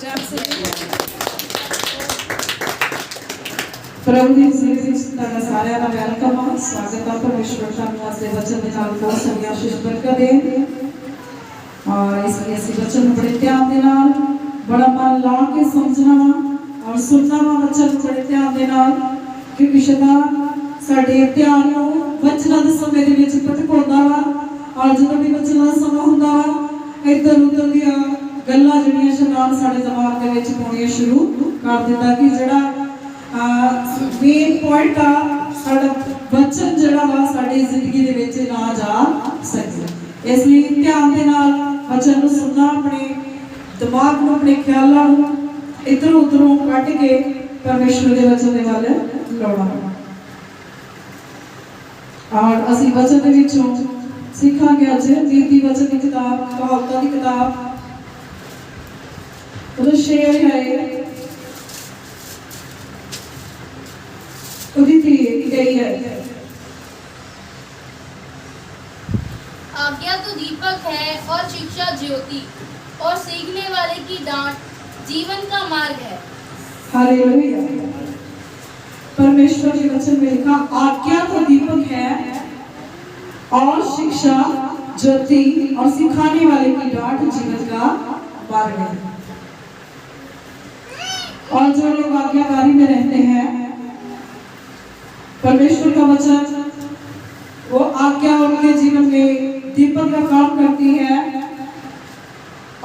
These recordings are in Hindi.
प्रभु दी तुहाडा सारिਆਂ ਦਾ ਵੈਲਕਮ ਹੈ स्वागत है परमेश्वर ਤੁਹਾਨੂੰ आज ਦੇ वचन ਦੇ ਨਾਲ ਬਹੁਤ ਸਾਰੀ आशीष बरकत दे और इसलिए ਅਸੀਂ वचन ਨੂੰ बड़े ध्यान ਦੇ ਨਾਲ बड़ा मन ला के समझना और सुनना वचन बड़े ध्यान ਦੇ ਨਾਲ क्योंकि शैतान ਸਾਡੇ ਧਿਆਨ ਨੂੰ वचਨਾਂ ਦੇ ਸਮੇਂ ਦੇ ਵਿੱਚ ਭਟਕਾਉਂਦਾ ਵਾ और ਜਦੋਂ ਵੀ वचਨਾਂ ਦਾ ਸਮਾਂ ਹੁੰਦਾ ਵਾ ਇੱਧਰ ਉੱਧਰ ਦੀਆਂ ਗੱਲਾਂ ਜਿਹੜੀਆਂ शैतान ਸਾਡੇ ਦਿਮਾਗ ਦੇ ਵਿੱਚ ਪਾਉਣੀਆਂ ਸ਼ੁਰੂ ਕਰ ਦਿੰਦਾ कि ਜਿਹੜਾ मेन पॉइंट साडा वचन जिहड़ा वा साडी जिंदगी दे विच ना जा सके इसलिए ध्यान दे नाल वचन नूं सुनना अपने दिमाग नूं अपने ख्यालां नूं इधरों उधरों कट के परमेश्वर दे वचन दे वल लाउणा और असीं वचन दे विचों सिखांगे अज नीति वचन दी किताब कहावतां दी किताब ਉਹਦਾ शेर है आज्ञा तो दीपक है और शिक्षा ज्योति और सीखने वाले की डांट जीवन का मार्ग है। हालेलुया। परमेश्वर के वचन में लिखा आज्ञा तो दीपक है और शिक्षा ज्योति और सिखाने वाले की डांट जीवन का मार्ग है। और जो लोग आज्ञाकारी में रहते हैं परमेश्वर का वचन वो आज्ञा उनके जीवन में दीपक का काम करती है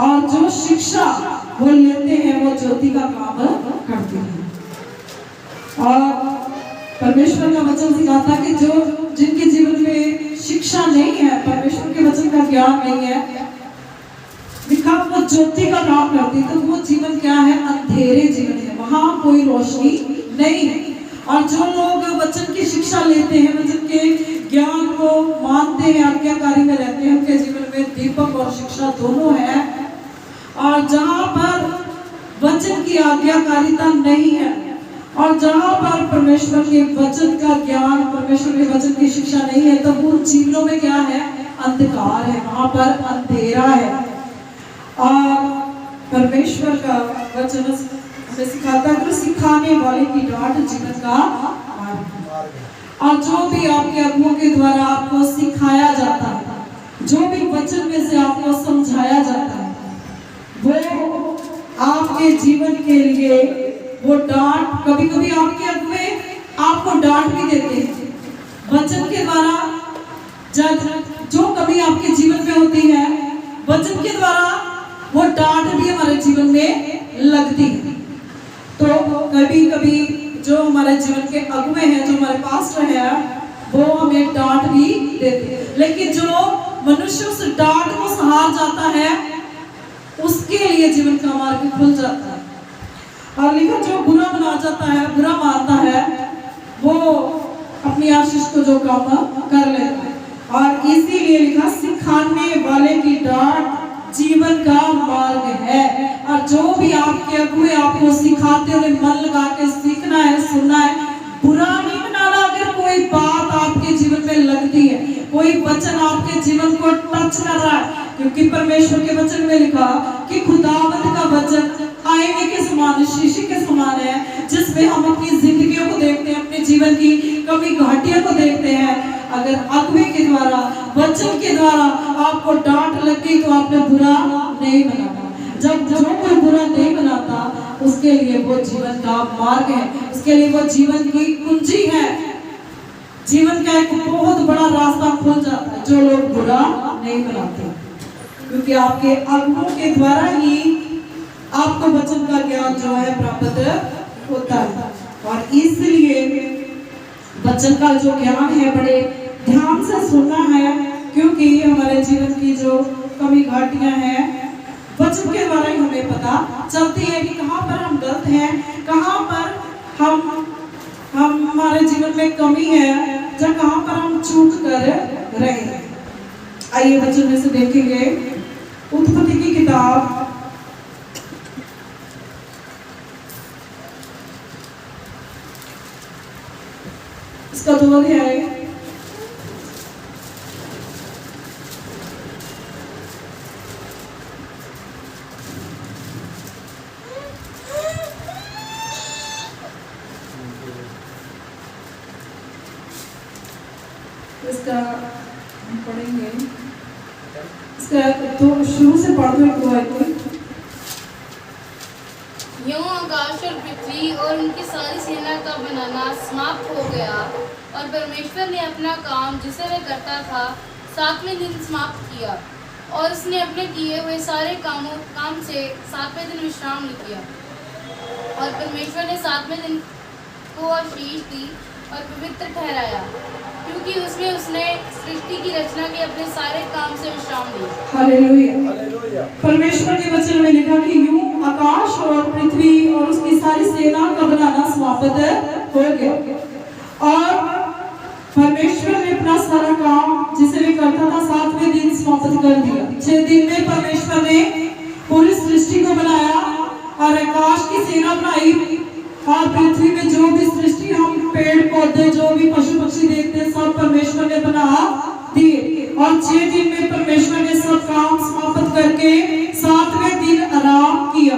और जो शिक्षा वो लेते हैं वो ज्योति का काम करती है। और परमेश्वर का वचन सिखाता है कि जो जिनके जीवन में शिक्षा नहीं है परमेश्वर के वचन का ज्ञान नहीं है लिखा वो ज्योति का काम करती है तो वो जीवन क्या है अंधेरे जीवन है वहां कोई रोशनी नहीं है। और जो लोग वचन की शिक्षा लेते हैं वचन के ज्ञान को मानते हैं आज्ञाकारी में रहते हैं उनके जीवन में दीपक और शिक्षा दोनों है। और जहाँ पर वचन की आज्ञाकारिता नहीं है और जहाँ पर परमेश्वर के वचन का ज्ञान परमेश्वर के वचन की शिक्षा नहीं है तो उन जीवनों में क्या है अंधकार है वहाँ पर अंधेरा है। और परमेश्वर का वचन सिखाता है सिखाने वाले की डांट जीवन का मार्ग। और जो भी आपके अगुओं के द्वारा आपको सिखाया जाता है जो भी वचन में से आपको समझाया जाता है वो आपके जीवन के लिए वो डांट कभी कभी आपके अगुए आपको डांट भी देते हैं वचन के द्वारा जब जो कमी आपके जीवन में होती है वचन के द्वारा वो डांट भी हमारे जीवन में लगती है। तो कभी कभी जो हमारे जीवन के अगुए हैं जो हमारे पास्टर है वो हमें डांट भी देते हैं लेकिन जो मनुष्य उस डांट को सहार जाता है उसके लिए जीवन का मार्ग खुल जाता है। और लिखा जो बुरा बना जाता है बुरा मारता है वो अपनी आशीष को जो काम कर लेता है। और इसीलिए लिखा सिखाने वाले की डांट जीवन का मार्ग है। और जो भी आपके अगुए आपको सिखाते हैं उन्हें मन लगा के सीखना है सुनना है बुरा नहीं बनाना। अगर कोई बात आपके जीवन में लगती है कोई वचन आपके जीवन को टच कर रहा है क्योंकि परमेश्वर के वचन में लिखा कि खुदावंद का वचन आईने के समान शीशे के समान है जिसमें हम अपनी जिंदगियों को देखते हैं अपने जीवन की कमी घाटियों को देखते हैं। अगर अगुए के द्वारा वचन के द्वारा आपको डांट लगी तो आपने बुरा नहीं बनाना। जब जो कोई बुरा नहीं बनाता उसके लिए वो जीवन का मार्ग है उसके लिए वो जीवन की कुंजी है जीवन का एक बहुत बड़ा रास्ता खुल जाता है जो लोग बुरा नहीं बनाते क्योंकि आपके अगुओं के द्वारा ही आपको वचन का ज्ञान जो है प्राप्त होता है। और इसलिए वचन का जो ज्ञान है बड़े ध्यान से सुनना है क्योंकि हमारे जीवन की जो कमी घाटियां हैं वचन के द्वारा ही हमें पता चलती है कि कहाँ पर हम गलत हैं कहाँ पर हम हमारे जीवन में कमी है जब कहाँ पर हम चूक कर रहे हैं। आइए वचन में से देखेंगे उत्पत्ति की किताब इसका 2 अध्याय इसका हम पढ़ेंगे, इसका तो शुरू से पढ़ दो एक दो आयतें। यूं आकाश और पृथ्वी और उनकी सारी सेना का बनाना समाप्त हो गया और परमेश्वर ने अपना काम जिसे वह करता था 7वें दिन समाप्त किया और उसने अपने किए हुए सारे काम से 7वें दिन विश्राम नहीं किया। और परमेश्वर ने 7वें दिन को आशीष दी और पवित्र ठहराया क्योंकि उसमें उसने सृष्टि की रचना के अपने सारे काम से विश्राम लिया। हालेलुया। परमेश्वर के वचन में लिखा कि यूं आकाश और पृथ्वी और उसकी सारी सेना का बनाना समाप्त हो गया और परमेश्वर ने अपना सारा काम जिसे भी करता था 7वें दिन समाप्त कर दिया। 6 दिन में परमेश्वर ने पूरी सृष्टि को बनाया और आकाश की सेना बनाई और पृथ्वी में जो भी सृष्टि हम पेड़ पौधे जो भी पशु पक्षी देखते हैं सब परमेश्वर ने बना दिए। और 6 दिन में परमेश्वर ने सब काम समाप्त करके 7वें दिन आराम किया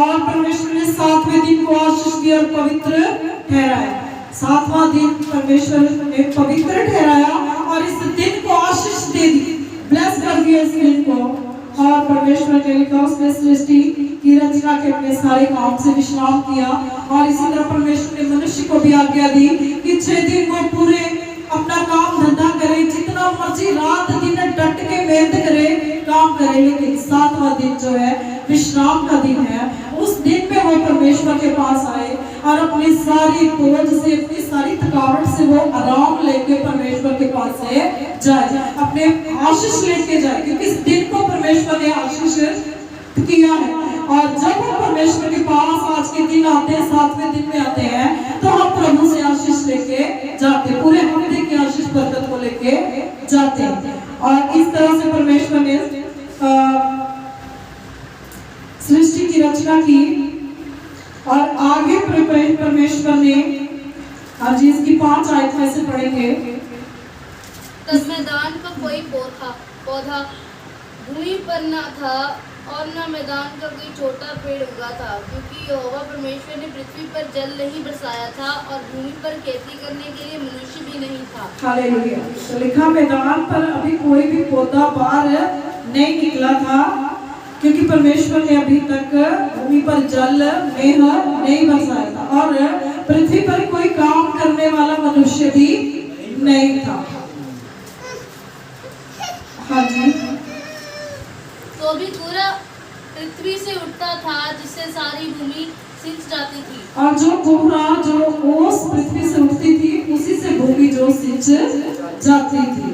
और परमेश्वर ने 7वें दिन को आशीष दिया और पवित्र ठहराया। 7वां दिन परमेश्वर ने पवित्र ठहराया और इस दिन को आशीष दे दी, ब्लेस कर दिया इस दिन को। और परमेश्वर ने लिखा उसने सृष्टि की रचना के अपने सारे काम से विश्राम किया। और इसी तरह परमेश्वर ने मनुष्य को भी आज्ञा दी कि 6 दिन वो पूरे अपना काम धंधा करे, जितना मर्जी रात दिन डट के मेहनत करे, काम करे, लेकिन 7वां दिन जो है विश्राम का दिन है। उस दिन में वो परमेश्वर के पास आए और अपनी सारी बोझ से अपनी सारी थकावट से वो आराम लेके परमेश्वर के पास से जाए, अपने आशीष लेके जाए, क्योंकि इस दिन को परमेश्वर ने आशीष किया है। और जब हम परमेश्वर के पास आज के दिन आते हैं, 7वें दिन में आते हैं, तो हम प्रभु से आशीष लेके जाते हैं, पूरे हफ्ते की आशीष बरकत को लेके जाते हैं। और इस तरह से परमेश्वर ने सृष्टि की रचना की और आगे परमेश्वर ने आज इसकी 5 आयतें से पढ़ेंगे। तब मैदान का कोई पौधा भूमि पर न था और न मैदान का कोई छोटा पेड़ उगा था, क्योंकि यहोवा परमेश्वर ने पृथ्वी पर जल नहीं बरसाया था और भूमि पर खेती करने के लिए मनुष्य भी नहीं था। हालेलुया। तो लिखा मैदान पर अभी कोई भी पौधा बाहर नहीं निकला था, क्योंकि परमेश्वर ने अभी तक भूमि पर जल नहीं बरसाया था और पृथ्वी पर कोई काम करने वाला मनुष्य भी नहीं था। हाँ जी। तो भी पूरा पृथ्वी से उठता था जिससे सारी भूमि सिंच जाती थी। और जो कोहरा जो ओस पृथ्वी से उठती थी उसी से भूमि जो सिंच जाती थी।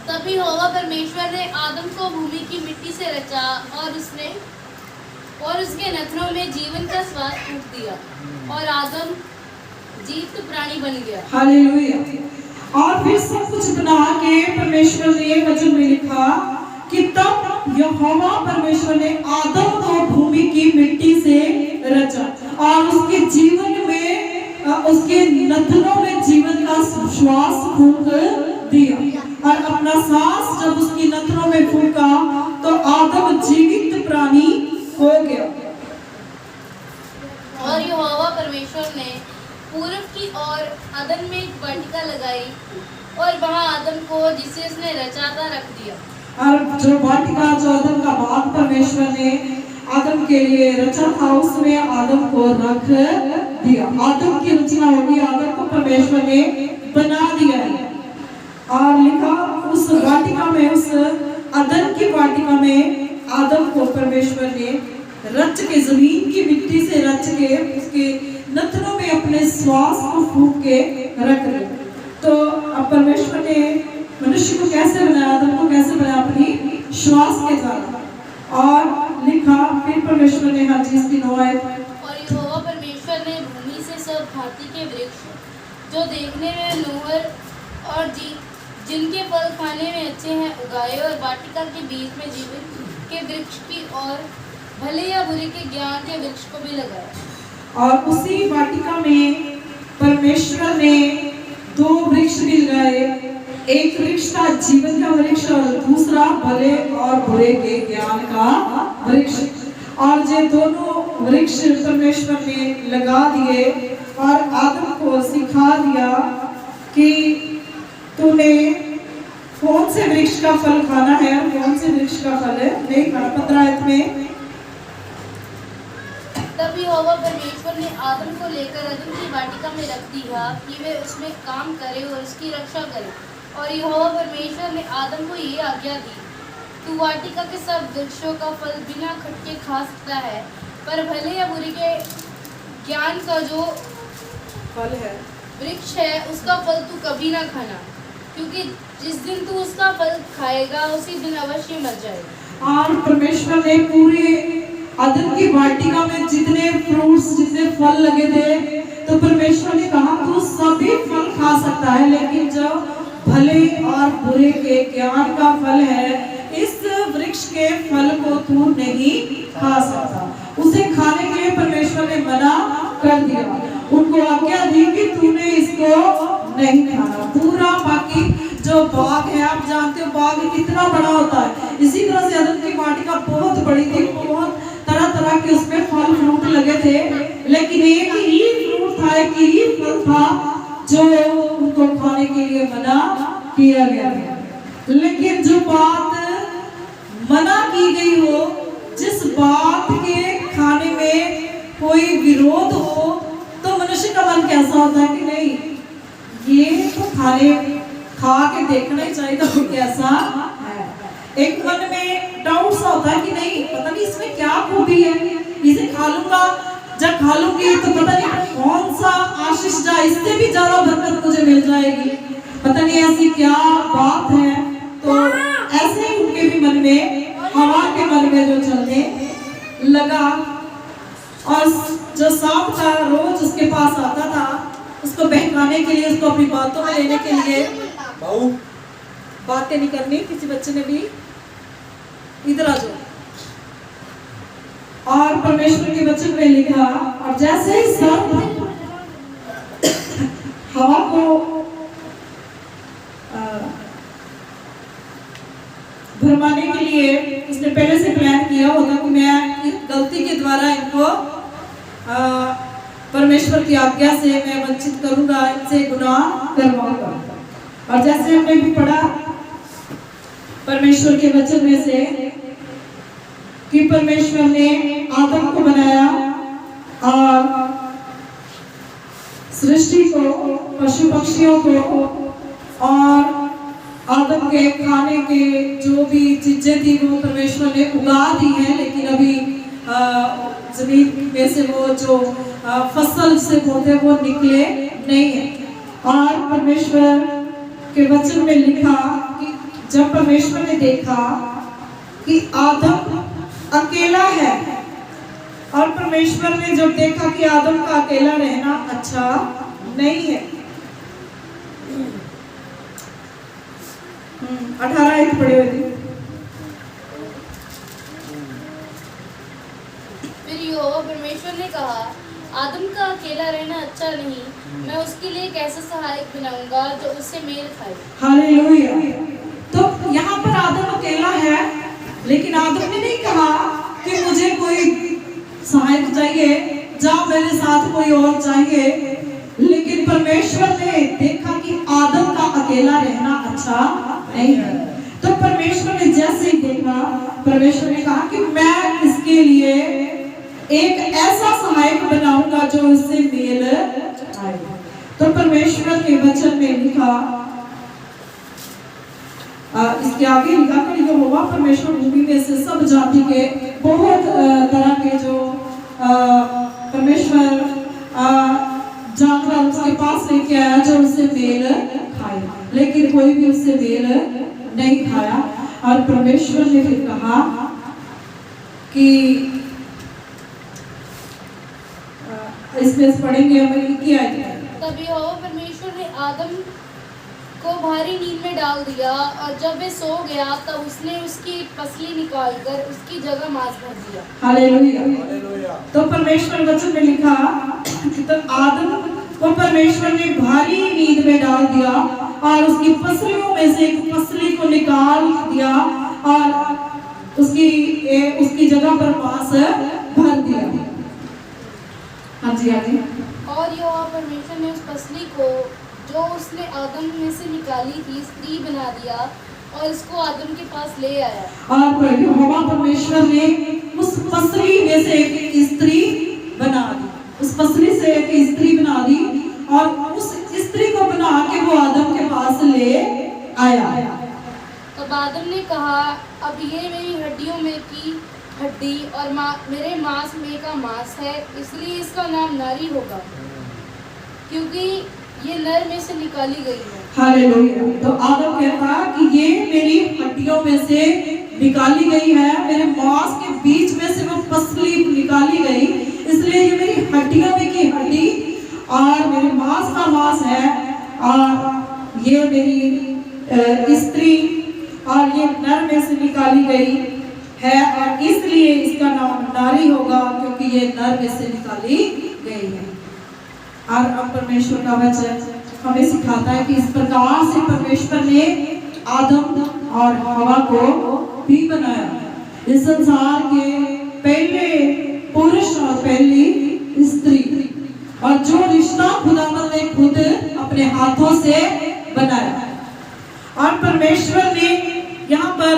तभी यहोवा परमेश्वर ने आदम को भूमि की मिट्टी से रचा और उसके नथनों में जीवन का श्वास फूंक दिया और आदम जीवित प्राणी बन गया। हालेलुया। और फिर सब कुछ बना के परमेश्वर ने वचन में लिखा कि तब यहोवा परमेश्वर ने आदम को भूमि की मिट्टी से रचा और उसके जीवन में उसके नथनों में जीवन का श्वास फूंक दिया और अपना सांस जब उसकी नथनों में फूंका तो आदम जीवित प्राणी हो गया। और यहोवा परमेश्वर ने पूर्व की ओर अदन में एक वाटिका लगाई और वहां आदम को जिसे उसने रचा था रख दिया। और जो वाटिका जो आदम का बाग परमेश्वर ने आदम के लिए रचा था उसमें आदम को रख दिया। आदम की रचना होगी, आदम को परमेश्वर ने बना दिया है। और लिखा उस वाटिका में, उस अदन की वाटिका में आदम को परमेश्वर ने रच के, जमीन की मिट्टी से रच के उसके नथनों में अपने श्वास को फूंक के रख दिया। तो अब परमेश्वर ने मनुष्य को कैसे बनाया, आदम को कैसे बनाया, अपनी श्वास के द्वारा। और लिखा फिर परमेश्वर ने हर चीज की नौआए। और यहोवा परमेश्वर ने भूमि से सब भांति के वृक्ष जो देखने में मनोहर और जिनके फल खाने में अच्छे हैं उगाए और वाटिका के बीच में जीवन के वृक्ष की और भले या बुरे के ज्ञान के वृक्ष को भी लगाया। और उसी वाटिका में परमेश्वर ने 2 वृक्ष भी लगाए, एक वृक्ष था जीवन का वृक्ष और दूसरा भले और बुरे के ज्ञान का वृक्ष। और ये दोनों वृक्ष परमेश्वर ने लगा दिए और आदम को सिखा दिया कि तूने कौन से वृक्ष का फल खाना है और कौन से वृक्ष का फल नहीं खाना। 15 आयत में तब यहोवा परमेश्वर ने आदम को लेकर अदन की वाटिका में रख दिया कि वे उसमें काम करे और उसकी रक्षा करे। और यहोवा परमेश्वर ने आदम को ये आज्ञा दी, तू वाटिका के सब वृक्षों का फल बिना खटके खा सकता है, पर भले या बुरे के ज्ञान का जो फल है वृक्ष है उसका फल तू कभी ना खाना, क्योंकि जिस दिन तू उसका फल खाएगा उसी दिन अवश्य मर जाएगा। और परमेश्वर ने पूरे अदन की वाटिका में जितने फ्रूट्स जितने फल लगे थे, तो परमेश्वर ने कहा तू सभी फल खा सकता है, लेकिन जो भले और बुरे के ज्ञान का फल है इस वृक्ष के फल को तू नहीं खा सकता। उसे खाने के लिए परमेश्वर ने मना कर दिया, उनको आज्ञा दी कि तूने इसको नहीं खाना। पूरा बाकी जो बाग है, आप जानते हो बाग कितना बड़ा होता है, इसी तरह से अदन की वाटिका बहुत बड़ी थी, बहुत तरह तरह के उसमें फल फ्रूट लगे थे, लेकिन एक ही फ्रूट था, एक ही फल था जो उनको खाने के लिए मना किया गया था। लेकिन जो बात मना की गई हो, जिस बात के खाने में कोई विरोध हो, तो मनुष्य का मन कैसा होता है कि नहीं ये तो खा के देखना ही चाहिए, तो कैसा है। एक मन में डाउट सा होता है कि नहीं पता नहीं इसमें क्या खूबी है, इसे खा लूंगा, जब खा लूंगी तो पता नहीं कौन सा आशीष जाए, इससे भी ज्यादा बरकत मुझे मिल जाएगी, पता नहीं ऐसी क्या बात है। तो ऐसे ही उनके भी मन में, हवा के मन में जो चलने लगा। और जो सांप था रोज उसके पास आता था उसको बहकाने के लिए, उसको अपनी बातों में लेने के लिए। बातें नहीं करनी, किसी बच्चे ने भी इधर आ जाओ। और परमेश्वर के वचन में लिखा, और जैसे ही सर्प हवा को भरमाने के लिए उसने पहले से प्लान किया होगा कि मैं गलती के द्वारा इनको परमेश्वर की आज्ञा से मैं वंचित करूंगा, इनसे गुनाह करवाऊंगा। और जैसे हमने भी पढ़ा परमेश्वर के वचन में से कि परमेश्वर ने आदम को बनाया और सृष्टि को, पशु पक्षियों को, और आदम के खाने के जो भी चीजें थी वो परमेश्वर ने उगा दी हैं, लेकिन अभी जमीन में से वो जो फसल से पौधे वो निकले नहीं है। और परमेश्वर के वचन में लिखा कि जब परमेश्वर ने देखा कि आदम अकेला है, और परमेश्वर ने जब देखा कि आदम का अकेला रहना अच्छा नहीं है, 18 आयत पढ़े हुए थे। फिर यहोवा परमेश्वर ने कहा, आदम का अकेला रहना अच्छा नहीं, मैं उसके लिए एक ऐसा सहायक बनाऊंगा जो उससे मेल खाए। हालेलुया। तो यहाँ पर आदम अकेला है, लेकिन आदम ने नहीं कहा कि मुझे कोई सहायक चाहिए, जा मेरे साथ कोई और चाहिए। लेकिन परमेश्वर ने देखा कि आदम का अकेला रहना अच्छा नहीं है, तो परमेश्वर ने जैसे ही देखा, परमेश्वर ने कहा कि मैं इसके लिए एक ऐसा सहायक बनाऊंगा जो उससे मेल खाए। तो परमेश्वर के वचन में लिखा, इसके आगे लिखा कि यहोवा परमेश्वर भूमि में से सब जाति के बहुत तरह के जो परमेश्वर जानवर उसके पास लेके आया जो उससे मेल खाए, लेकिन कोई भी उससे मेल नहीं खाया। और परमेश्वर ने फिर कहा कि इसमें पढ़ेंगे हम क्या है। तब यहोवा परमेश्वर ने आदम को भारी नींद में डाल दिया, और जब वह सो गया तब उसने उसकी पसली निकालकर उसकी जगह मांस भर दिया। हालेलुया। तो परमेश्वर वचन में लिखा कि तो आदम को परमेश्वर ने भारी नींद में डाल दिया और उसकी पसलियों में से एक पसली को निकाल दिया और उसकी जगह पर मांस भर दिया। हाँ जी हाँ जी। और यहोवा परमेश्वर ने उस पसली को जो उसने आदम में से निकाली थी स्त्री बना दिया और इसको आदम के पास ले आया। और यहोवा परमेश्वर ने उस पसली में से एक स्त्री बना दी, उस पसली से एक स्त्री बना दी और उस स्त्री को बना के वो आदम के पास ले आया। तब आदम ने कहा, अब ये मेरी हड्डियों में की हड्डी और मेरे मांस में का मांस है, इसलिए इसका नाम नारी होगा, क्योंकि ये नर में से निकाली गई है। हालेलुया। तो आदम कहता कि ये मेरी हड्डियों में से निकाली गई है, मेरे मांस के बीच में से वो पसली निकाली गई, इसलिए ये मेरी हड्डियों में की हड्डी और मेरे मांस का मांस है और ये मेरी स्त्री और ये नर में से निकाली गई है और इसलिए इसका नाम नारी होगा, क्योंकि ये नर में से निकाली गई है। और अब परमेश्वर का वचन हमें सिखाता है कि इस प्रकार से परमेश्वर ने आदम और हवा को भी बनाया। इस संसार के पहले पुरुष और पहली स्त्री, और जो रिश्ता खुदावंद ने खुद अपने हाथों से बनाया। और परमेश्वर ने यहाँ पर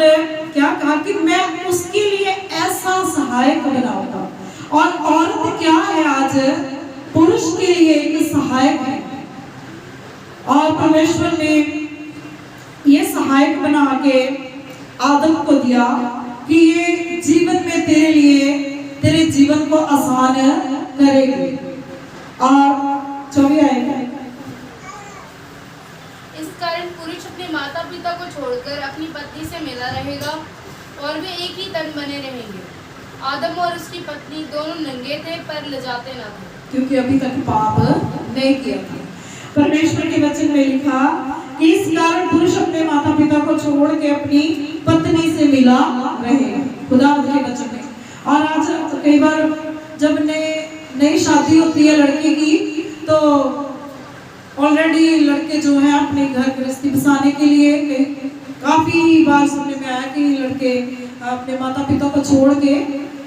क्या कहा कि मैं उसके लिए ऐसा सहायक बनाऊंगा। और औरत क्या है, आज पुरुष के लिए एक सहायक है। और परमेश्वर ने ये सहायक बना के आदम को दिया कि ये जीवन में तेरे लिए तेरे जीवन को आसान करेगी। और 24 आएगा, इस कारण पुरुष अपने माता पिता को छोड़कर अपनी पत्नी से मिला रहेगा और वे एक ही तन बने रहेंगे। आदम और उसकी पत्नी दोनों नंगे थे पर लजाते न थे, क्योंकि अभी तक पाप नहीं किया था। परमेश्वर के वचन में लिखा कि इस कारण पुरुष अपने माता पिता को छोड़ के अपनी पत्नी से मिला रहे, खुदा के वचन में। और आज कई बार जब नई शादी होती है लड़के की, तो ऑलरेडी लड़के जो है अपने घर गृहस्थी बसाने के लिए काफी बार सुनने में आया कि लड़के अपने माता पिता को छोड़ के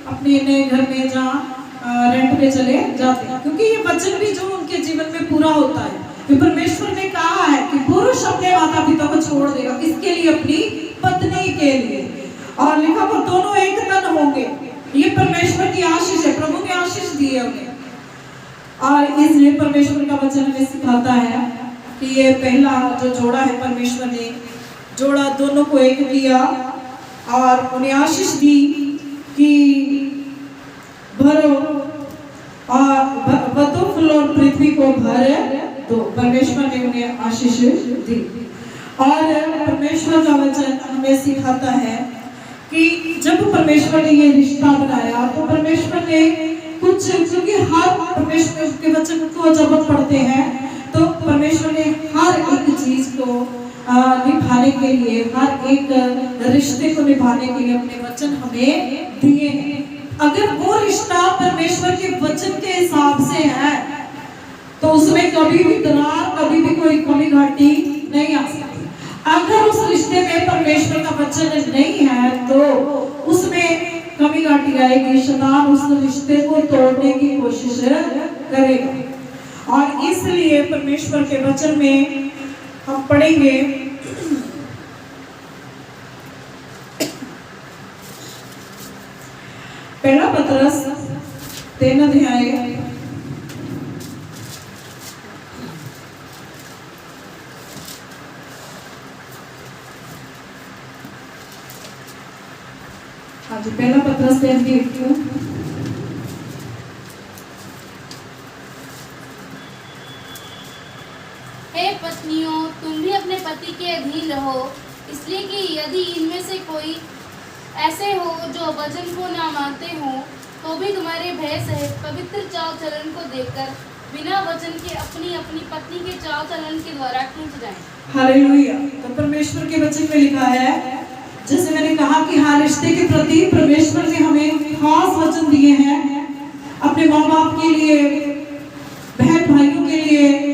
अपने नए घर में जहाँ रेंट पे चले जाते हैं, क्योंकि ये वचन भी जो उनके जीवन में पूरा होता है कि परमेश्वर ने कहा है कि पुरुष अपने माता पिता को छोड़ देगा, किसके लिए? अपनी पत्नी के लिए। और लिखा वो दोनों एक तन होंगे। ये परमेश्वर की आशीष है, प्रभु ने आशीष दी है उन्हें। और इसलिए परमेश्वर का वचन हमें सिखाता है कि ये पहला जो जोड़ा है, परमेश्वर ने जोड़ा दोनों को एक किया और उन्हें आशीष दी कि भरो और बतो फूलो और पृथ्वी को भर दो। परमेश्वर ने उन्हें आशीष दी। और परमेश्वर का वचन हमें सिखाता है कि जब परमेश्वर ने ये रिश्ता बनाया तो परमेश्वर ने कुछ, क्योंकि हर परमेश्वर के वचन को जब हम पढ़ते हैं तो परमेश्वर ने हर एक चीज को निभाने के लिए, हर एक रिश्ते को निभाने के लिए अपने वचन हमें दिए हैं। अगर वो रिश्ता परमेश्वर के वचन के हिसाब से है तो उसमें कभी भी दरार, कभी भी कोई कमी घाटी नहीं आ सकती। अगर उस रिश्ते में परमेश्वर का वचन नहीं है तो उसमें कमी घाटी आएगी, शैतान उस रिश्ते को तोड़ने की कोशिश करेगा। और इसलिए परमेश्वर के वचन में हम पढ़ेंगे पहला पतरस 3 अध्याय 3 हे पत्नियों, तुम भी अपने पति के अधीन रहो, इसलिए कि यदि इनमें से कोई ऐसे हो जो वचन को ना मानते हो, तो भी तुम्हारे भय सहित पवित्र चाल चलन को देखकर बिना वचन के अपनी अपनी पत्नी के चाल चलन के द्वारा खींच जाएं। हालेलुया। तो परमेश्वर के वचन में लिखा है, जैसे मैंने कहा कि हर रिश्ते के प्रति परमेश्वर ने हमें खास वचन दिए हैं, अपने माँ बाप के लिए, बहन भाइयों के लिए।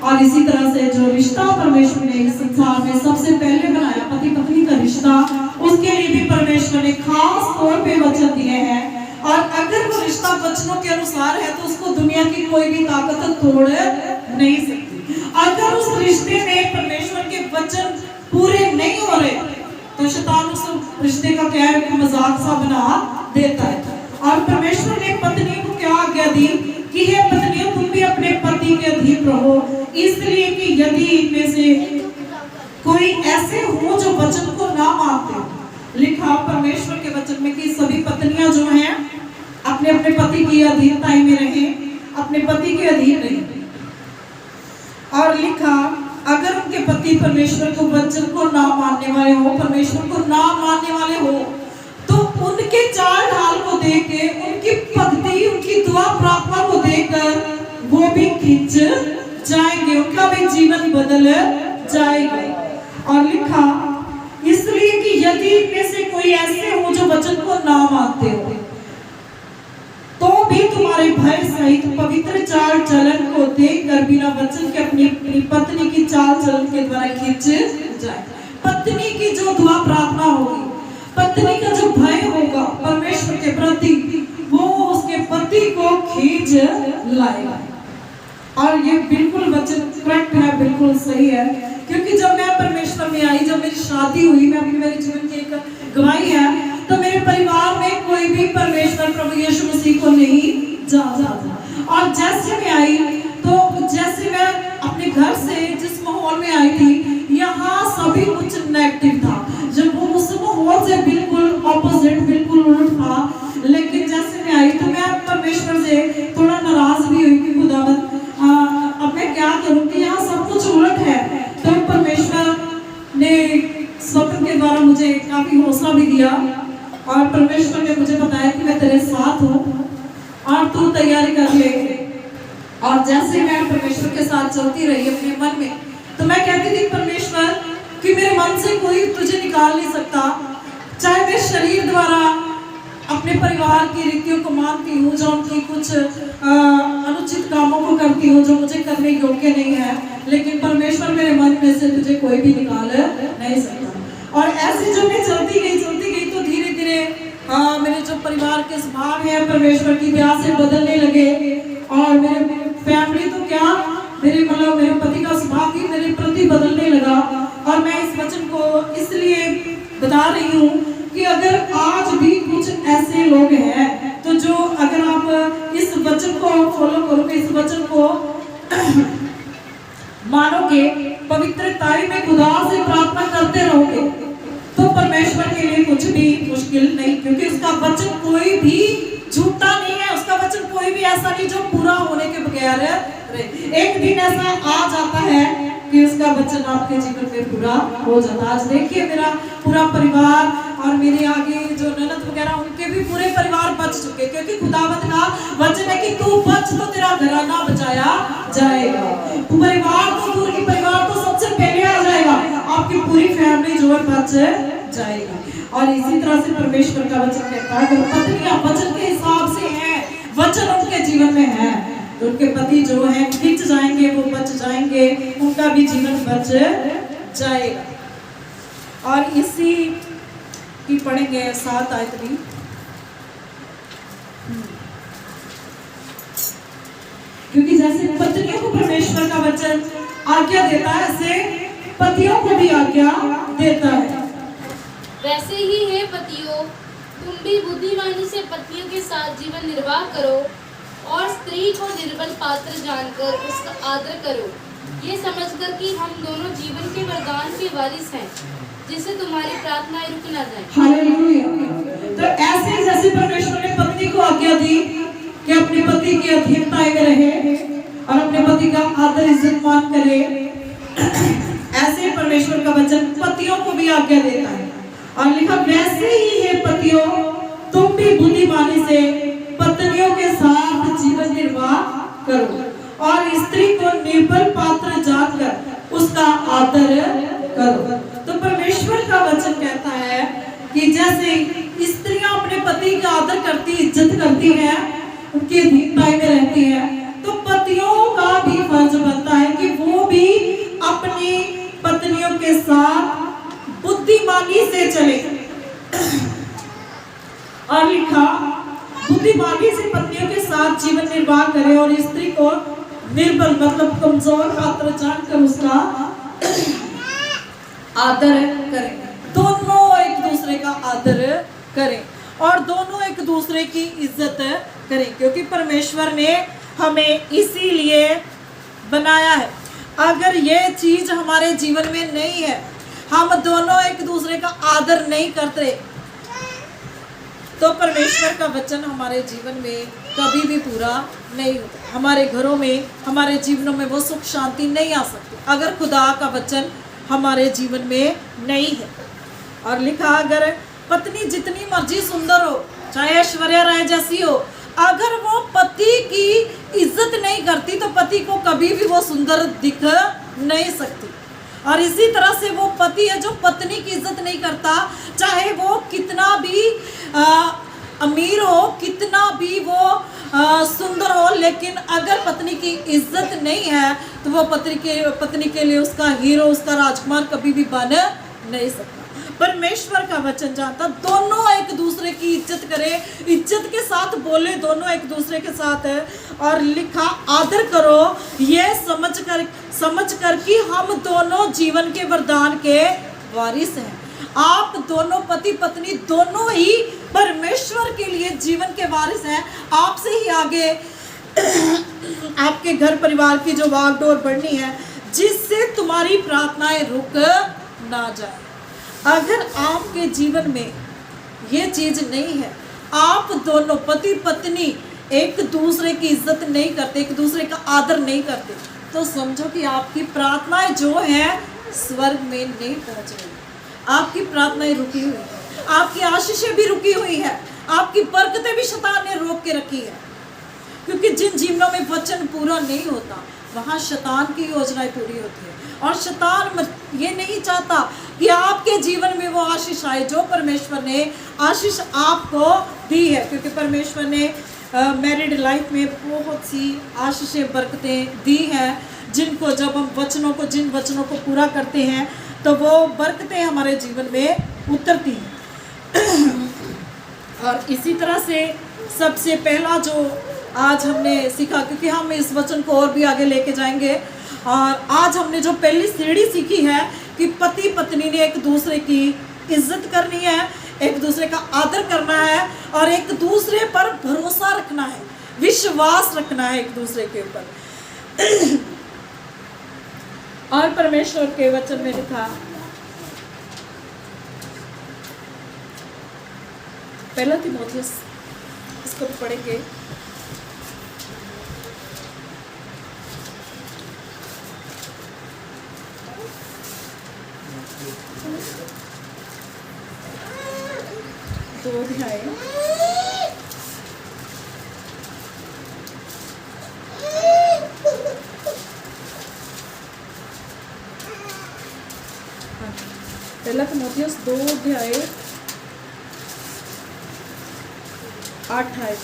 और इसी तरह से जो रिश्ता परमेश्वर ने इस संसार में सबसे पहले बनाया, पति पत्नी का रिश्ता, उसके लिए भी परमेश्वर ने खास तौर पे वचन दिए हैं। और अगर वो रिश्ता वचनों के अनुसार है तो उसको दुनिया की कोई भी ताकत तोड़ नहीं सकती। अगर उस वचन पूरे नहीं हो रहे तो शैतान उस रिश्ते का क्या है, मजाक सा बना देता है। और परमेश्वर ने पत्नी को क्या आज्ञा दी कि हे पत्नियों, तुम भी अपने पति के अधीन रहो, इसलिए कि यदि इनमें से कोई ऐसे हो जो वचन को ना मानते हो। लिखा परमेश्वर के वचन में कि सभी पत्नियां जो हैं अपने अपने पति की अधीनता में रहें, अपने पति के अधीन रहें। और लिखा अगर उनके पति परमेश्वर को वचन को ना मानने वाले हो, परमेश्वर को ना मानने वाले हो, तो उनके चाल ढाल को देख के, उनकी भक्ति, उनकी दुआ प्रार्थना को देखकर वो भी खिंच जाएंगे, उनका भी जीवन बदल जाएगा। और लिखा इसलिए कि यदि इनमें से कोई ऐसे हो जो वचन को ना मानते हो, तो भी तुम्हारे भय सहित पवित्र चाल चलन को देखकर बिना वचन के अपनी पत्नी की चाल चलन के द्वारा खींच जाए। पत्नी की जो दुआ प्रार्थना होगी, पत्नी का जो भय होगा परमेश्वर के प्रति, वो उसके पति को खींच लाएगा। और ये बिल्कुल वचन करेक्ट है, बिल्कुल सही है। क्योंकि जब मैं परमेश्वर में आई, जब मेरी शादी हुई, मैं अपनी मेरे जीवन की एक गवाही है, तो मेरे परिवार में कोई भी परमेश्वर प्रभु यीशु मसीह को नहीं जानता था। और जैसे मैं आई, तो जैसे मैं अपने घर से जिस माहौल में आई थी, यहाँ सभी कुछ नेगेटिव था, जब वो उस माहौल से बिल्कुल ऑपोजिट, बिल्कुल उल्ट था। लेकिन जैसे मैं आई तो मैं परमेश्वर से थोड़ा नाराज भी हुई कि खुदावंद अब मैं क्या करूं कि यहाँ सब कुछ उलट है। तो परमेश्वर ने स्वप्न के द्वारा मुझे काफी हौसला भी दिया और परमेश्वर ने मुझे बताया कि मैं तेरे साथ हूँ और तू तैयारी कर ले। और जैसे मैं परमेश्वर के साथ चलती रही अपने मन में, तो मैं कहती थी परमेश्वर कि मेरे मन से कोई तुझे निकाल नहीं सकता, चाहे मैं शरीर द्वारा अपने परिवार की रीतियों को मानती हूँ, जो उनकी कुछ अनुचित कामों को करती हूँ जो मुझे करने योग्य नहीं है, लेकिन परमेश्वर मेरे मन में से तुझे कोई भी निकाल नहीं सकता। और ऐसे जब मैं चलती गई तो धीरे धीरे मेरे जो परिवार के स्वभाव है परमेश्वर की दया से बदलने लगे। और मेरे फैमिली तो क्या, मेरे पति का स्वभाव भी मेरे प्रति बदलने लगा। और मैं इस वचन को इसलिए बता रही हूँ कि अगर आज भी कुछ ऐसे लोग हैं तो जो अगर आप इस वचन को फॉलो करोगे, इस वचन को मानोगे, पवित्रताई में खुदा से प्रार्थना करते रहोगे, तो परमेश्वर के लिए कुछ भी मुश्किल नहीं, क्योंकि उसका वचन कोई भी झूठा नहीं है, उसका वचन कोई भी ऐसा नहीं जो पूरा होने के बगैर रहे। एक दिन ऐसा आ जाता है कि उसका वचन आपके जीवन में पूरा हो जाता है। आज देखिए मेरा पूरा परिवार और मेरे आगे जो ननद वगैरह, उनके भी पूरे परिवार बच चुके, क्योंकि खुदावंद का वचन है कि तू बच तो तेरा घराना बचाया जाएगा। परिवार तो दूर की, परिवार तो सबसे पहले आ जाएगा, आपकी पूरी फैमिली जो है बच जाएगी। और इसी तरह से परमेश्वर का वचन कहता है, अगर पत्नियां वचन के हिसाब से हैं, वचन उनके जीवन में है, तो उनके पति जो है खिंच जाएंगे, वो बच जाएंगे, उनका भी जीवन बच जाएगा। और इसी की पढ़ेंगे 7 आयत भी। क्योंकि जैसे पत्नियों को परमेश्वर का वचन आज्ञा देता है, ऐसे पतियों को भी आज्ञा देता है। वैसे ही है पतियों, तुम भी बुद्धिमानी से पत्नियों के साथ जीवन निर्वाह करो और स्त्री को निर्बल पात्र जानकर उसका आदर करो, ये समझकर कि हम दोनों जीवन के वरदान के वारिस हैं, जिससे तुम्हारी प्रार्थनाएं रुक न जाएं। हालेलुया। तो ऐसे जैसे परमेश्वर ने पत्नी को आज्ञा दी कि अपने पति की अधीनता में रहे और अपने पति का आदर इज्जत मान करे, ऐसे परमेश्वर का वचन पतियों को भी आज्ञा देता है। और लिखा वैसे ही है पतियों, तुम भी बुद्धिमानी से पत्नियों के साथ जीवन निर्वाह करो और स्त्री को निर्बल पात्र जानकर उसका आदर करो। तो परमेश्वर का वचन कहता है कि जैसे स्त्रियां अपने पति का आदर करती, इज्जत करती हैं, उनकी अधीनता में रहती हैं, तो पतियों का भी फर्ज बनता है कि वो भी अपनी पत्नियों के साथ बुद्धिमानी से चले। और लिखा बुद्धिमानी से पत्नियों के साथ जीवन निर्वाह करे और स्त्री को निर्बल मतलब कमजोर पात्र जानकर उसका आदर करें, दोनों एक दूसरे का आदर करें और दोनों एक दूसरे की इज्जत करें, क्योंकि परमेश्वर ने हमें इसीलिए बनाया है। अगर ये चीज हमारे जीवन में नहीं है, हम दोनों एक दूसरे का आदर नहीं करते, तो परमेश्वर का वचन हमारे जीवन में कभी भी पूरा नहीं होता। हमारे घरों में, हमारे जीवनों में वो सुख शांति नहीं आ सकती अगर खुदा का वचन हमारे जीवन में नहीं है। और लिखा, अगर पत्नी जितनी मर्जी सुंदर हो, चाहे ऐश्वर्या राय जैसी हो, अगर वो पति की इज्जत नहीं करती तो पति को कभी भी वो सुंदर दिख नहीं सकती। और इसी तरह से वो पति है जो पत्नी की इज्जत नहीं करता, चाहे वो कितना भी अमीर हो, कितना भी वो सुंदर हो, लेकिन अगर पत्नी की इज्जत नहीं है तो वो पत्नी के लिए उसका हीरो, उसका राजकुमार कभी भी बन नहीं सकता। परमेश्वर का वचन जानता दोनों एक दूसरे की इज्जत करे, इज्जत के साथ बोले दोनों एक दूसरे के साथ है। और लिखा, आदर करो ये समझ कर कि हम दोनों जीवन के वरदान के वारिस हैं। आप दोनों पति पत्नी दोनों ही परमेश्वर के लिए जीवन के वारिस हैं। आपसे ही आगे आपके घर परिवार की जो वागडोर बढ़नी है, जिससे तुम्हारी प्रार्थनाएं रुक ना जाए। अगर आपके जीवन में ये चीज नहीं है, आप दोनों पति पत्नी एक दूसरे की इज्जत नहीं करते, एक दूसरे का आदर नहीं करते, तो समझो कि आपकी प्रार्थनाएं जो है स्वर्ग में नहीं पहुंच रही। आपकी प्रार्थनाएं रुकी हुई है, आपकी आशीषें भी रुकी हुई है, आपकी बरकतें भी शैतान ने रोक के रखी है। क्योंकि जिन जीवनों में वचन पूरा नहीं होता, वहाँ शैतान की योजनाएं पूरी होती है। और शैतान ये नहीं चाहता कि आपके जीवन में वो आशीष आए जो परमेश्वर ने आशीष आपको दी है। क्योंकि परमेश्वर ने मैरिड लाइफ में बहुत सी आशीषें बरकतें दी हैं, जिनको जब हम जिन वचनों को पूरा करते हैं तो वो बरकतें हमारे जीवन में उतरती हैं। और इसी तरह से सबसे पहला जो आज हमने सीखा, क्योंकि हम इस वचन को और भी आगे लेके जाएंगे, और आज हमने जो पहली सीढ़ी सीखी है कि पति पत्नी ने एक दूसरे की इज्जत करनी है, एक दूसरे का आदर करना है और एक दूसरे पर भरोसा रखना है, विश्वास रखना है एक दूसरे के ऊपर। और परमेश्वर के वचन में लिखा, पहला तीमुथियुस, इसको भी पढ़ेंगे। दो अध्याय, पहला तीमुथियुस 2 अध्याय 8 आए।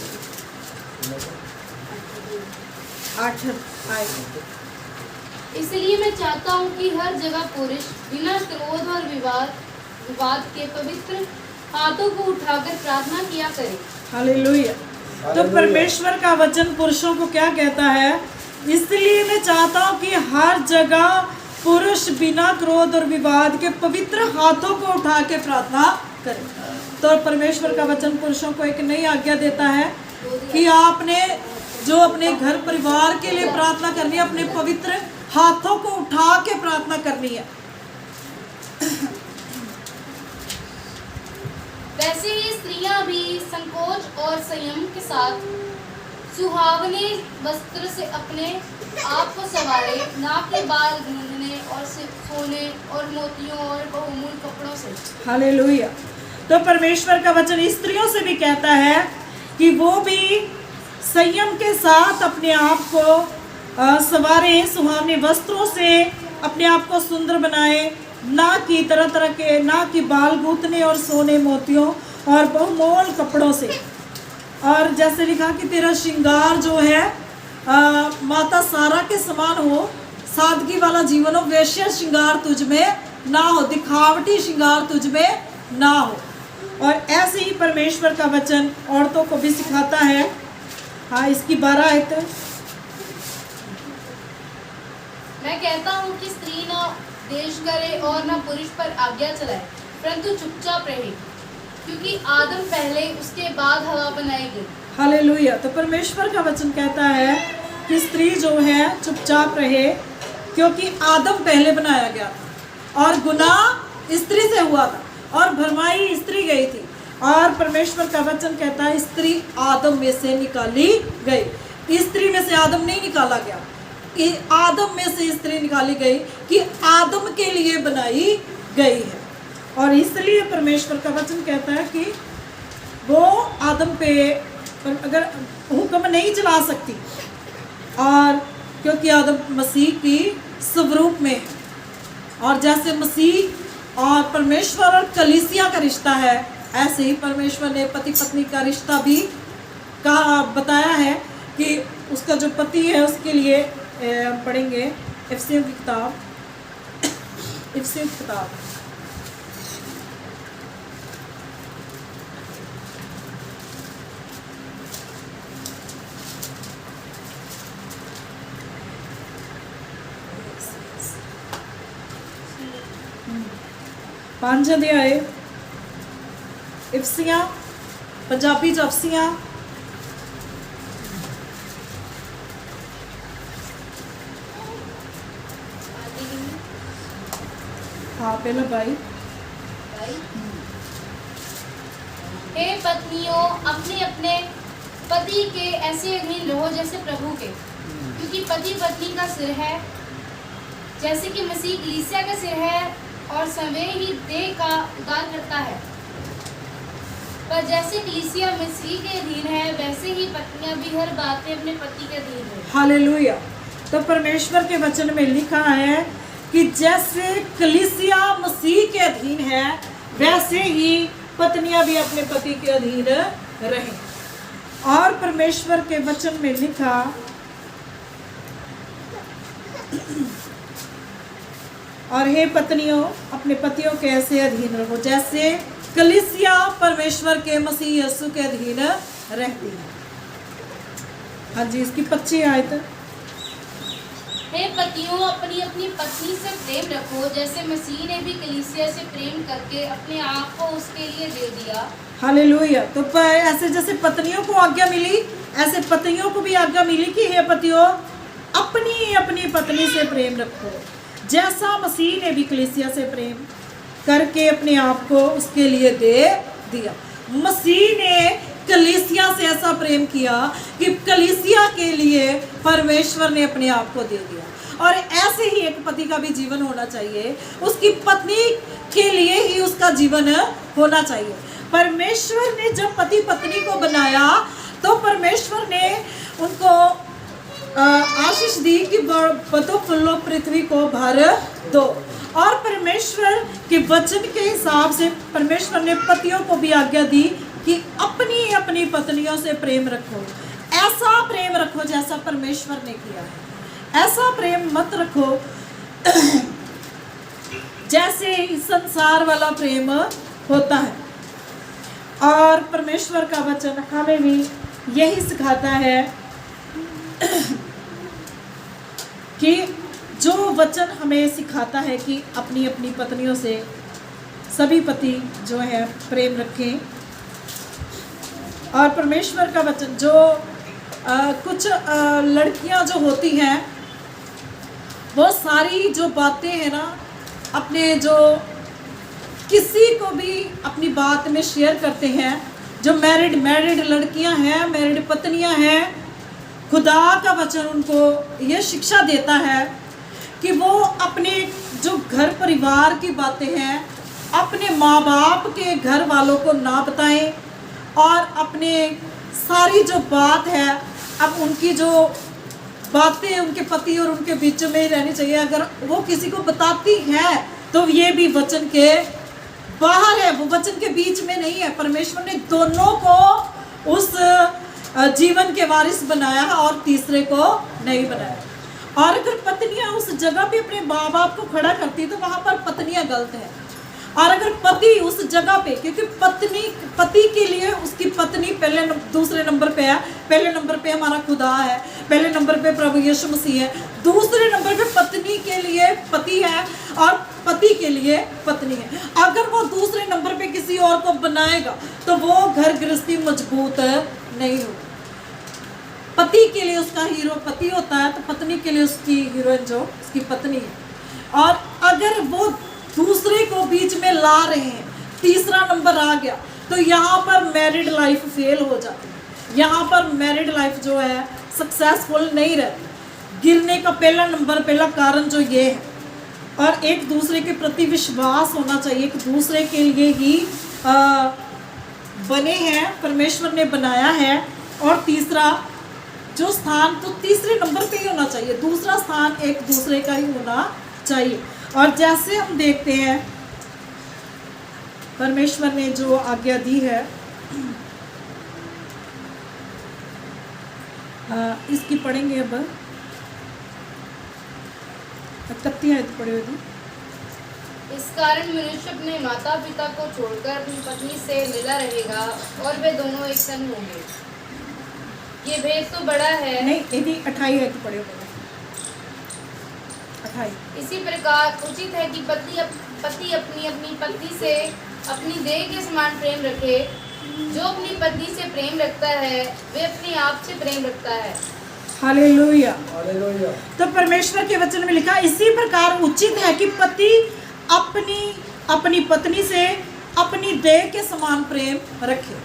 इसलिए मैं चाहता हूँ कि हर जगह पुरुष बिना क्रोध और विवाद के पवित्र हाथों को उठाकर प्रार्थना किया करे। हालेलुया। तो परमेश्वर का वचन पुरुषों को क्या कहता है? इसलिए मैं चाहता हूँ कि हर जगह पुरुष बिना क्रोध और विवाद के पवित्र हाथों को उठा के प्रार्थना करें। तो परमेश्वर का वचन पुरुषों को एक नई आज्ञा देता है कि आपने जो अपने घर परिवार के लिए प्रार्थना करनी है, अपने पवित्र हाथों को उठा के प्रार्थना करनी है। वैसे ही स्त्रियां भी संकोच और संयम के साथ सुहावने वस्त्र से अपने आप को संवारे, ना कि बाल गूंथने और सोने और मोतियों और बहुमूल्य कपड़ों से। हालेलुया। तो परमेश्वर का वचन स्त्रियों से भी कहता है कि वो भी संयम के साथ अपने आप को संवारे, सुहावने वस्त्रों से अपने आप को सुंदर बनाए, ना कि तरह तरह के, ना कि बाल गूंथने और सोने मोतियों और बहुमूल्य कपड़ों से। और जैसे लिखा कि तेरा श्रृंगार जो है माता सारा के समान हो, सादगी वाला जीवन हो, वेश्या श्रृंगार तुझ में ना हो, दिखावटी श्रृंगार तुझ में ना हो। और ऐसे ही परमेश्वर का वचन औरतों को भी सिखाता है। हाँ, इसकी 12 आयत। मैं कहता हूँ कि देश करे और न पुरुष पर आज्ञा चलाए, परंतु चुपचाप रहे, क्योंकि आदम पहले उसके बाद हवा बनाई गई। हालेलुया। तो परमेश्वर का वचन कहता है कि स्त्री जो है चुपचाप रहे, क्योंकि आदम पहले बनाया गया था और गुनाह स्त्री से हुआ था और भरमाई स्त्री गई थी। और परमेश्वर का वचन कहता है स्त्री आदम में से निकाली गई। स्त्री में से आदम नहीं निकाला गया, आदम में से स्त्री निकाली गई कि आदम के लिए बनाई गई है। और इसलिए परमेश्वर का वचन कहता है कि वो आदम पे अगर हुक्म नहीं चला सकती, और क्योंकि आदम मसीह की स्वरूप में है, और जैसे मसीह और परमेश्वर और कलीसिया का रिश्ता है, ऐसे ही परमेश्वर ने पति पत्नी का रिश्ता भी कहा बताया है कि उसका जो पति है उसके लिए हम पढ़ेंगे इफिसियों की किताब, इफिसियों की किताब 5 अध्याय इफसियां, पंजाबी च अफसियां, हाँ पहले भाई। हे पत्नियों, अपने अपने पति के ऐसे अधीन रहो जैसे प्रभु के, क्योंकि पति पत्नी का सिर है, जैसे कि मसीह कलीसिया का सिर है और स्वयं ही देह का उद्धार करता है। पर जैसे कलीसिया मसीह के अधीन है, वैसे ही पत्नियां भी हर बात में अपने पति के अधीन है। हालेलुया। तो परमेश्वर के वचन में लिखा है कि जैसे कलीसिया मसीह के अधीन है, वैसे ही पत्नियां भी अपने पति के अधीन रहें। और परमेश्वर के वचन में लिखा और हे पत्नियों, अपने पतियों के ऐसे अधीन रहो जैसे कलीसिया परमेश्वर के मसीह यीशु के अधीन रहती है। हाँ जी, इसकी 25 आयत। हे पतियों, अपनी अपनी पत्नी से प्रेम रखो, जैसे मसीह ने भी कलीसिया से प्रेम करके अपने आप को उसके लिए दे दिया। हालेलुया। तो ऐसे जैसे पत्नियों को आज्ञा मिली, ऐसे पतियों को भी आज्ञा मिली कि हे पतियों, अपनी अपनी पत्नी से प्रेम रखो, जैसा मसीह ने भी कलीसिया से प्रेम करके अपने आप को उसके लिए दे दिया। मसीह ने कलीसिया से ऐसा प्रेम किया कि कलीसिया के लिए परमेश्वर ने अपने आप को दे दिया। और ऐसे ही एक पति का भी जीवन होना चाहिए, उसकी पत्नी के लिए ही उसका जीवन होना चाहिए। परमेश्वर ने जब पति पत्नी को बनाया तो परमेश्वर ने उनको आशीष दी कि बढ़ो फूलो पृथ्वी को भर दो। और परमेश्वर के वचन के हिसाब से परमेश्वर ने पतियों को भी आज्ञा दी कि अपनी अपनी पत्नियों से प्रेम रखो, ऐसा प्रेम रखो जैसा परमेश्वर ने किया है। ऐसा प्रेम मत रखो जैसे संसार वाला प्रेम होता है। और परमेश्वर का वचन हमें भी यही सिखाता है कि जो वचन हमें सिखाता है कि अपनी अपनी पत्नियों से सभी पति जो है प्रेम रखें। और परमेश्वर का वचन जो कुछ लड़कियां जो होती हैं, वो सारी जो बातें हैं ना, अपने जो किसी को भी अपनी बात में शेयर करते हैं, जो मैरिड लड़कियां हैं, मैरिड पत्नियां हैं, खुदा का वचन उनको ये शिक्षा देता है कि वो अपने जो घर परिवार की बातें हैं अपने माँ बाप के घर वालों को ना बताएं, और अपने सारी जो बात है अब उनकी जो बातें उनके पति और उनके बीच में ही रहनी चाहिए। अगर वो किसी को बताती है तो ये भी वचन के बाहर है, वो वचन के बीच में नहीं है। परमेश्वर ने दोनों को उस जीवन के वारिस बनाया और तीसरे को नहीं बनाया। और अगर पत्नियां उस जगह पे अपने माँ बाप को खड़ा करती तो वहां पर पत्नियां गलत है। और अगर पति उस जगह पे, क्योंकि पति के लिए उसकी पत्नी दूसरे नंबर पे है, पहले नंबर पे हमारा खुदा है, पहले नंबर पे प्रभु यीशु मसीह है, दूसरे नंबर पे पत्नी के लिए पति है, और पति के लिए पत्नी है। अगर वो दूसरे नंबर पे किसी और को बनाएगा तो वो घर गृहस्थी मजबूत नहीं होगी। पति के लिए उसका हीरो पति होता है, तो पत्नी के लिए उसकी हीरोइन जो उसकी पत्नी है। और अगर वो दूसरे को बीच में ला रहे हैं, तीसरा नंबर आ गया, तो यहाँ पर मैरिड लाइफ फेल हो जाती है। यहाँ पर मैरिड लाइफ जो है सक्सेसफुल नहीं रहती। गिरने का पहला कारण जो ये है। और एक दूसरे के प्रति विश्वास होना चाहिए, एक दूसरे के लिए ही बने हैं, परमेश्वर ने बनाया है। और तीसरा जो स्थान तो तीसरे नंबर पे ही होना चाहिए, दूसरा स्थान एक दूसरे का ही होना चाहिए। और जैसे हम देखते हैं परमेश्वर ने जो आज्ञा दी है, इसकी पढ़ेंगे अब 31 आयत पढ़े हुए थे। इस कारण मनुष्य अपने माता पिता को छोड़कर अपनी पत्नी से मिला रहेगा और वे दोनों एक संग होंगे। ये भेद तो बड़ा है। नहीं, यदि 28 आयत पढ़े हुए 28। इसी प्रकार उचित है कि पति अपनी पत्नी से अपनी देह के समान प्रेम रखे। जो अपनी पत्नी से प्रेम रखता है वे अपने आप से प्रेम रखता है। हालेलुया। तो परमेश्वर के वचन में लिखा, इसी प्रकार उचित है कि पति अपनी पत्नी से अपनी देह के समान प्रेम रखे।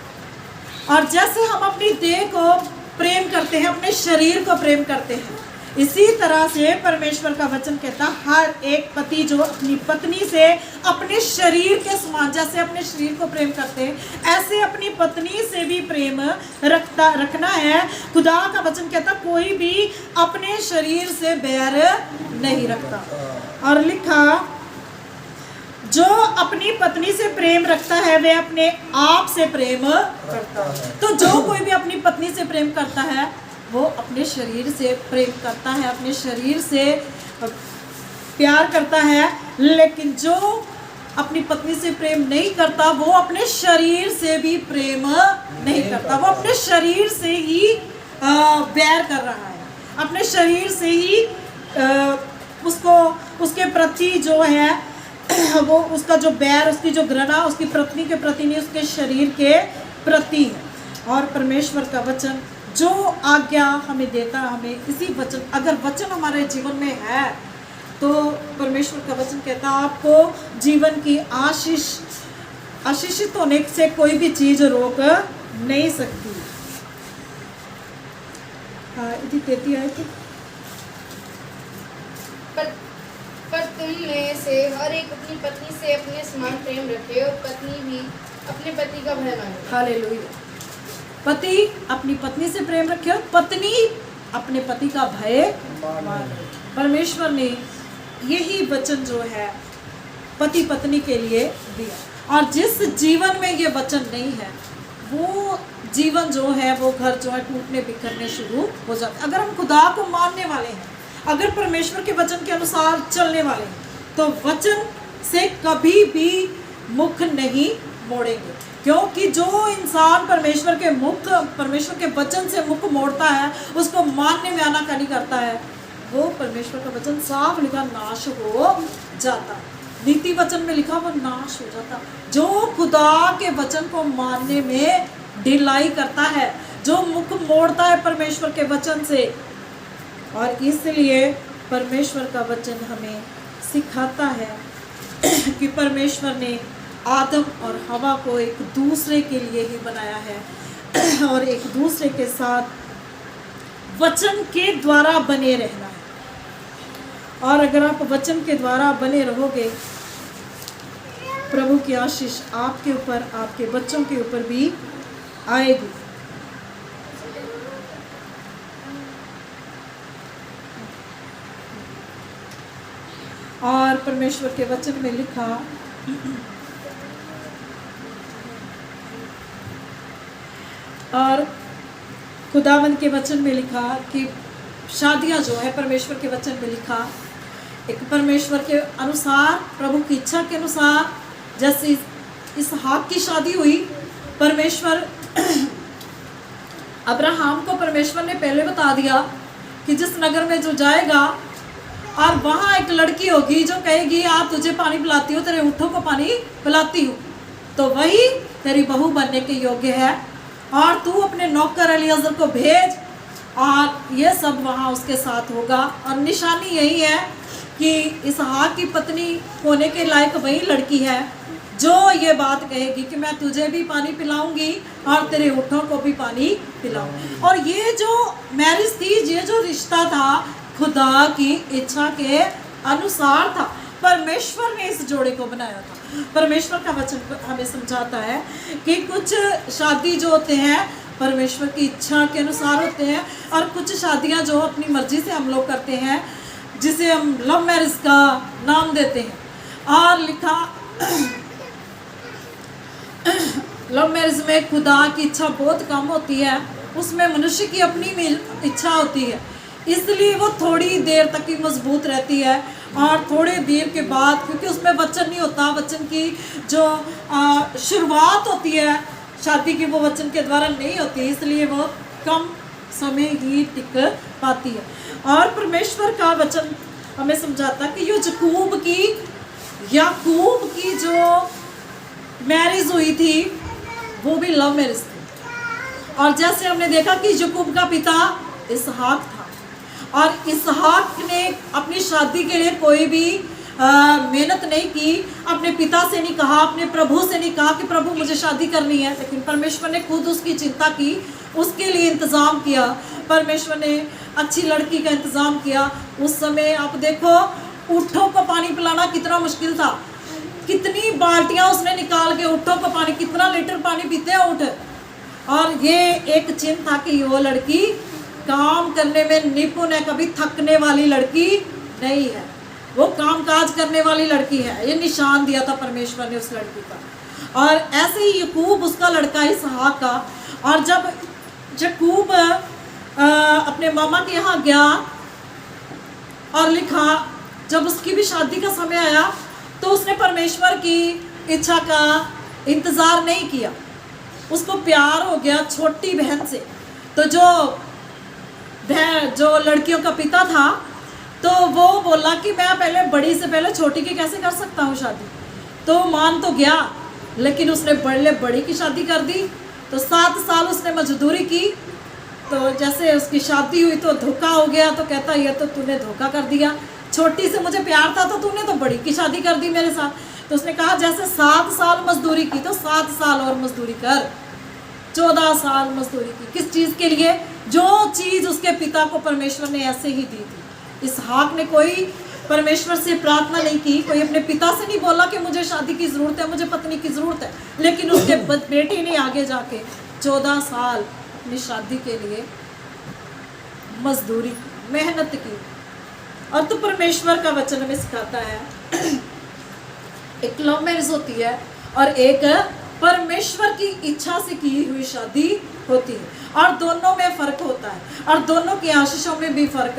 और जैसे हम अपनी देह को प्रेम करते हैं, अपने शरीर को प्रेम करते हैं, इसी तरह से परमेश्वर का वचन कहता है हर एक पति जो अपनी पत्नी से अपने शरीर के समान, जैसे अपने शरीर को प्रेम करते हैं, ऐसे अपनी पत्नी से भी प्रेम रखना है। खुदा का वचन कहता कोई भी अपने शरीर से बैर नहीं रखता। और लिखा, जो अपनी पत्नी से प्रेम रखता है वे अपने आप से प्रेम करता है। तो जो कोई भी अपनी पत्नी से प्रेम करता है वो अपने शरीर से प्रेम करता है, अपने शरीर से प्यार करता है। लेकिन जो अपनी पत्नी से प्रेम नहीं करता वो अपने शरीर से भी प्रेम नहीं करता, वो अपने शरीर से ही बैर कर रहा है, अपने शरीर से ही उसके प्रति जो है वो उसका जो बैर, उसकी जो घृणा उसकी पत्नी के प्रति नहीं, उसके शरीर के प्रति है। और परमेश्वर का वचन जो आज्ञा हमें देता, हमें इसी वचन, अगर वचन हमारे जीवन में है तो परमेश्वर का वचन कहता है आपको जीवन की आशीषित होने से कोई भी चीज रोक नहीं सकती। इतनी देती है कि पर तुम में से हर एक अपनी पत्नी से अपने समान प्रेम रखे और पत्नी भी अपने पति का भय माने। हालेलुया। पति अपनी पत्नी से प्रेम रखे और पत्नी अपने पति का भय माने। परमेश्वर ने यही वचन जो है पति पत्नी के लिए दिया। और जिस जीवन में ये वचन नहीं है वो जीवन जो है वो घर जो है टूटने बिखरने शुरू हो जाते। अगर हम खुदा को मानने वाले हैं, अगर परमेश्वर के वचन के अनुसार चलने वाले हैं, तो वचन से कभी भी मुख नहीं मोड़ेंगे। क्योंकि जो इंसान परमेश्वर के वचन से मुख मोड़ता है, उसको मानने में आनाकानी करता है, वो परमेश्वर का वचन साफ लिखा नाश हो जाता। नीति वचन में लिखा वो नाश हो जाता। जो खुदा के वचन को मानने में ढिलाई करता है, जो मुख मोड़ता है परमेश्वर के वचन से, और इसलिए परमेश्वर का वचन हमें सिखाता है कि परमेश्वर ने आदम और हवा को एक दूसरे के लिए ही बनाया है और एक दूसरे के साथ वचन के द्वारा बने रहना है। और अगर आप वचन के द्वारा बने रहोगे, प्रभु की आशीष आपके ऊपर, आपके बच्चों के ऊपर भी आएगी। और परमेश्वर के वचन में लिखा, और खुदावंद के वचन में लिखा कि शादियां जो है परमेश्वर के वचन में लिखा, एक परमेश्वर के अनुसार, प्रभु की इच्छा के अनुसार, जैसे इसहाक की शादी हुई, परमेश्वर अब्राहम को परमेश्वर ने पहले बता दिया कि जिस नगर में जो जाएगा और वहाँ एक लड़की होगी जो कहेगी आप तुझे पानी पिलाती हो, तेरे ऊँटों को पानी पिलाती हूँ, तो वही तेरी बहू बनने के योग्य है, और तू अपने नौकर एलियाजर को भेज, और ये सब वहाँ उसके साथ होगा। और निशानी यही है कि इसहाक की पत्नी होने के लायक वही लड़की है जो ये बात कहेगी कि मैं तुझे भी पानी पिलाऊंगी और तेरे ऊँटों को भी पानी पिलाऊंगी। और ये जो मैरिज थी, ये जो रिश्ता था, खुदा की इच्छा के अनुसार था। परमेश्वर ने इस जोड़े को बनाया था। परमेश्वर का वचन हमें समझाता है कि कुछ शादी जो होते हैं परमेश्वर की इच्छा के अनुसार होते हैं, और कुछ शादियां जो अपनी मर्जी से हम लोग करते हैं, जिसे हम लव मैरिज का नाम देते हैं। और लिखा लव मैरिज में खुदा की इच्छा बहुत कम होती है, उसमें मनुष्य की अपनी इच्छा होती है, इसलिए वो थोड़ी देर तक ही मजबूत रहती है, और थोड़े देर के बाद, क्योंकि उसमें वचन नहीं होता, वचन की जो शुरुआत होती है शादी की वो वचन के द्वारा नहीं होती, इसलिए वो कम समय ही टिक पाती है। और परमेश्वर का वचन हमें समझाता कि ये याकूब की जो मैरिज हुई थी वो भी लव मैरिज थी। और जैसे हमने देखा कि याकूब का पिता इसहाक था, और इसहाक ने अपनी शादी के लिए कोई भी मेहनत नहीं की, अपने पिता से नहीं कहा, अपने प्रभु से नहीं कहा कि प्रभु मुझे शादी करनी है, लेकिन परमेश्वर ने खुद उसकी चिंता की, उसके लिए इंतज़ाम किया। परमेश्वर ने अच्छी लड़की का इंतज़ाम किया। उस समय आप देखो ऊँटों को पानी पिलाना कितना मुश्किल था, कितनी बाल्टियाँ उसने निकाल के ऊँटों को पानी, कितना लीटर पानी पीते हैं ऊँट। और ये एक चिन्ह था कि वो लड़की काम करने में निपुण है, कभी थकने वाली लड़की नहीं है, वो कामकाज करने वाली लड़की है। ये निशान दिया था परमेश्वर ने उस लड़की का। और ऐसे ही याकूब उसका लड़का इसहाक का। और जब याकूब अपने मामा के यहाँ गया, और लिखा जब उसकी भी शादी का समय आया तो उसने परमेश्वर की इच्छा का इंतज़ार नहीं किया, उसको प्यार हो गया छोटी बहन से। तो जो लड़कियों का पिता था, तो वो बोला कि मैं पहले बड़ी से पहले छोटी की कैसे कर सकता हूँ शादी। तो मान तो गया, लेकिन उसने बड़ी की शादी कर दी। तो 7 साल उसने मजदूरी की, तो जैसे उसकी शादी हुई तो धोखा हो गया। तो कहता ये तो तूने धोखा कर दिया, छोटी से मुझे प्यार था तो तूने तो बड़ी की शादी कर दी मेरे साथ। तो उसने कहा जैसे 7 साल मजदूरी की तो 7 साल और मजदूरी कर, 14 साल मजदूरी की। किस चीज़ के लिए? जो चीज़ उसके पिता को परमेश्वर ने ऐसे ही दी थी। इसहाक ने कोई परमेश्वर से प्रार्थना नहीं की, कोई अपने पिता से नहीं बोला कि मुझे शादी की ज़रूरत है, मुझे पत्नी की ज़रूरत है, लेकिन उसके बेटे ने आगे जाके 14 साल अपनी शादी के लिए मजदूरी मेहनत की। और तो परमेश्वर का वचन हमें सिखाता है एक लव मैरिज होती है और एक परमेश्वर की इच्छा से की हुई शादी होती है, और दोनों में फ़र्क होता है, और दोनों की आशीषों में भी फ़र्क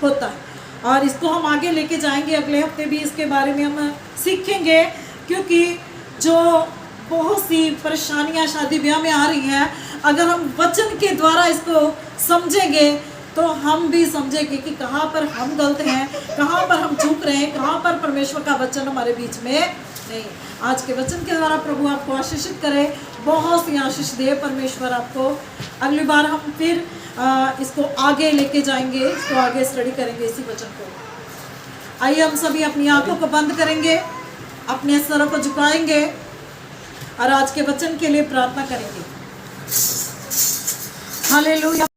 होता है। और इसको हम आगे लेके जाएंगे, अगले हफ्ते भी इसके बारे में हम सीखेंगे, क्योंकि जो बहुत सी परेशानियां शादी ब्याह में आ रही हैं, अगर हम वचन के द्वारा इसको समझेंगे तो हम भी समझेंगे कि कहाँ पर हम गलत हैं, कहाँ पर हम चूक रहे हैं, कहाँ पर परमेश्वर का वचन हमारे बीच में नहीं। आज के वचन के द्वारा प्रभु आपको आशीषित करे, बहुत सी आशीष दे परमेश्वर आपको। अगली बार हम फिर इसको आगे लेके जाएंगे, इसको आगे स्टडी करेंगे इसी वचन को। आइए हम सभी अपनी आंखों को बंद करेंगे, अपने सरों को झुकाएंगे और आज के वचन के लिए प्रार्थना करेंगे। हालेलुया।